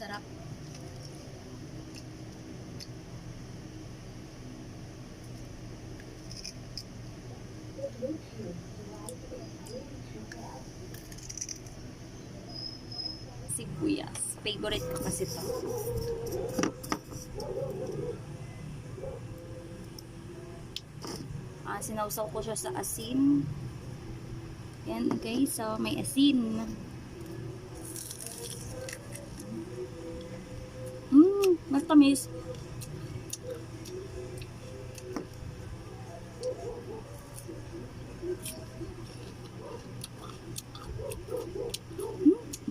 Sarap. Sibuyas. Favorite ko kasi ito. Sinawsaw ko siya sa asin. Yan, okay. So, may asin. Mas tamis.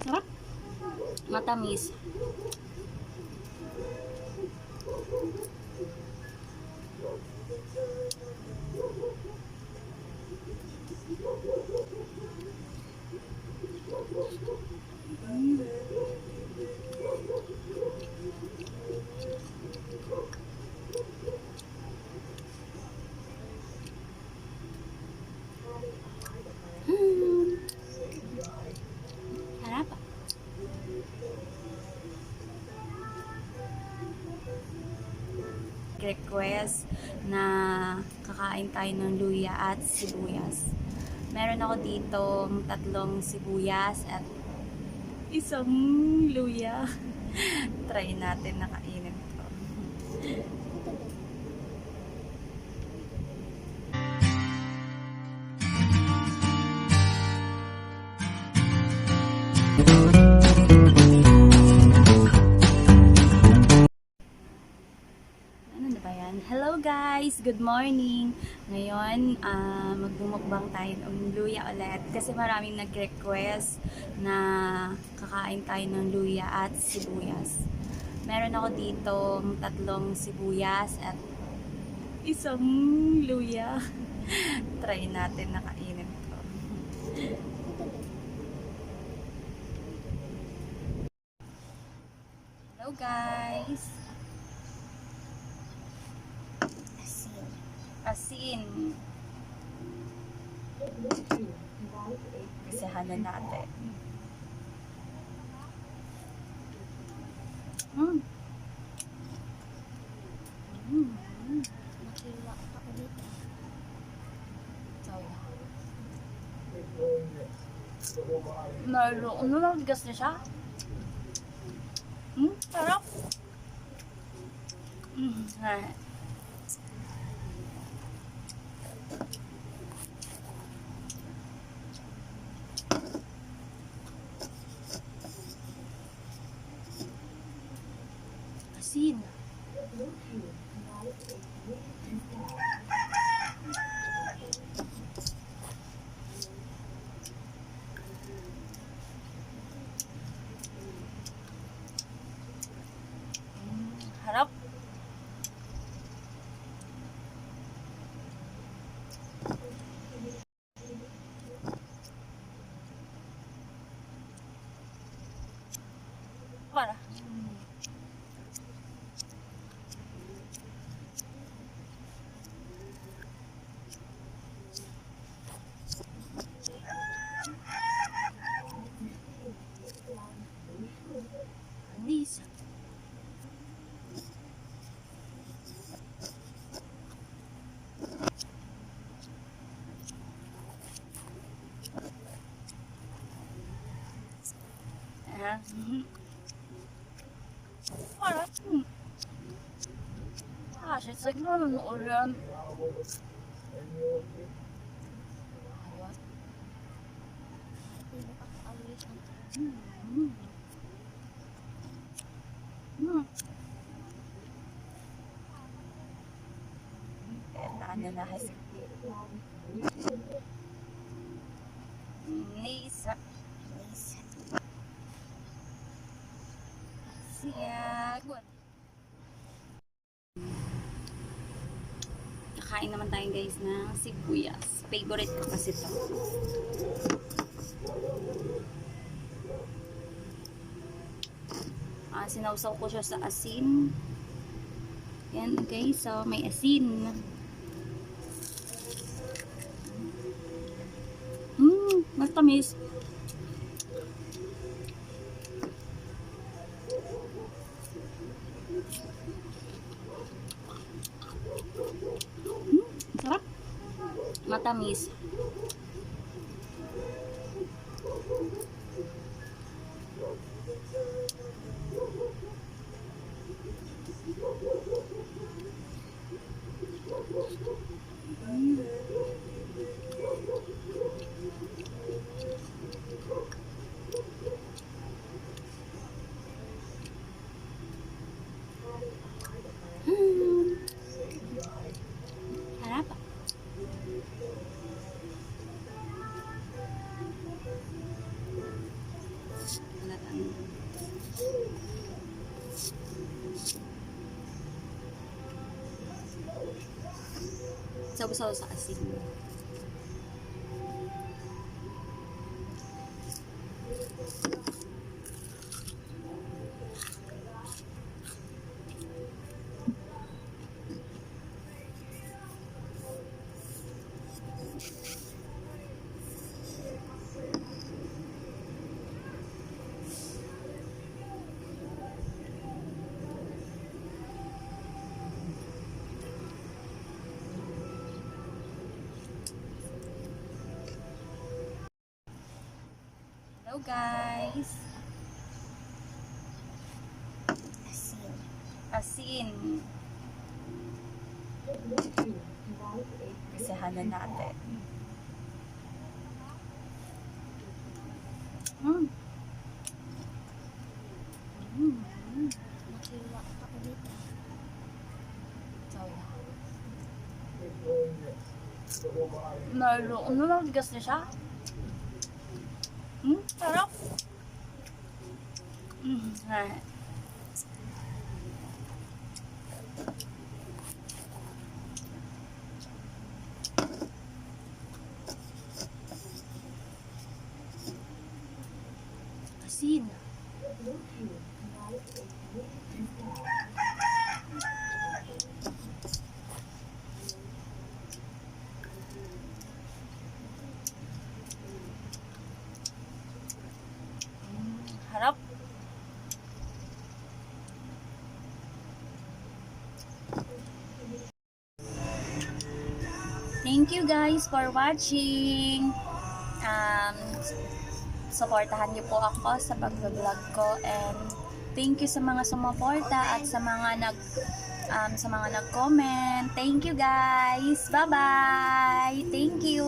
Sarap. Matamis. Sarap. Request na kakain tayo ng luya at sibuyas. Meron ako ditong 3 sibuyas at isang luya. Try natin na kainin to. Hello guys! Good morning! Ngayon, magbumukbang tayo ng luya ulit kasi maraming nag-request na kakain tayo ng luya at sibuyas. Meron ako ditong 3 sibuyas at isang luya. Try natin na kainin to. Hello guys! Asin. Isahanan natin. Nakiwa pa ulit. Nalulugas na siya. Sarap. Asin. Harap. Para. Anis. Para. Shit's like no ulan. Ano na kasi. Nisa. Siya. Kakain naman tayo guys ng sibuyas. Favorite ko kasi ito. Sinawsaw ko siya sa asin. Yan, okay. So, may asin. Mas tamis. Matamis. Sarap. Sabaw-sabaw sa asin. Hello guys. Asin. Asin. Isahanan natin. Nakiwa pa ulit. Sorry. Ano lang, tigas na siya? Sarap. Alright. Asin. Harap. Thank you guys for watching. Supportahan niyo po ako sa pag-vlog ko, and thank you sa mga sumuporta at sa mga nag-comment. Thank you guys. Bye-bye. Thank you.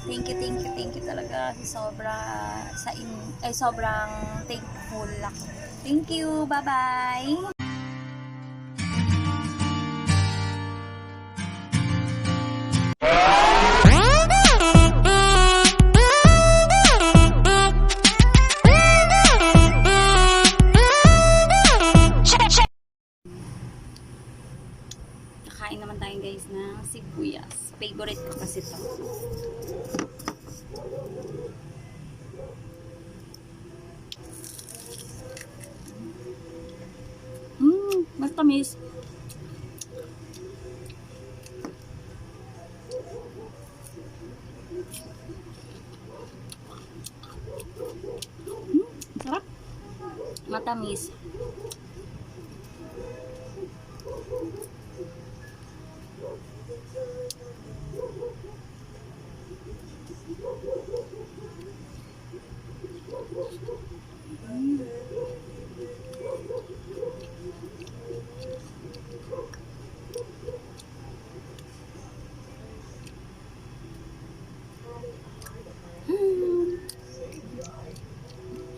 Thank you talaga. Sobrang thankful ako. Thank you. Bye-bye. Kain naman tayo guys ng sibuyas. Favorite ko kasi ito. Matamis. Sarap. Matamis.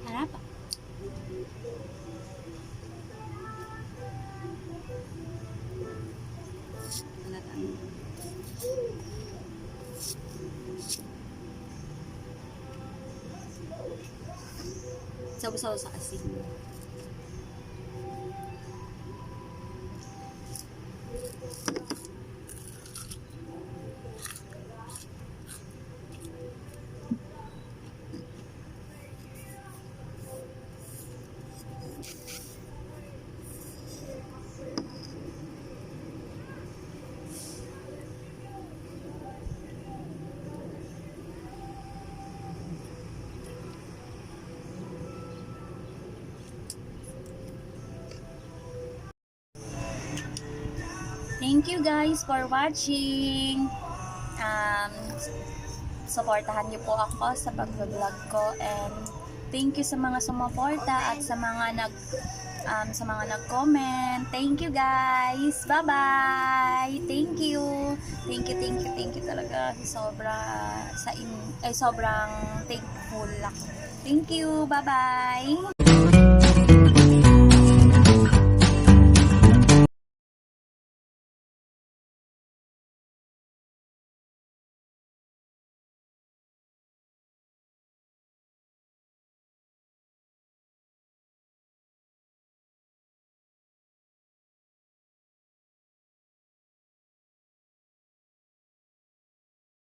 Sarap. Sabaw-sabaw sa asin. Thank you guys for watching. um, supportahan niyo po ako sa pag-vlog ko, and thank you sa mga sumuporta at sa mga nag-comment. Thank you guys. Bye-bye. Thank you. Thank you talaga. Sobrang thankful ako. Thank you. Bye-bye.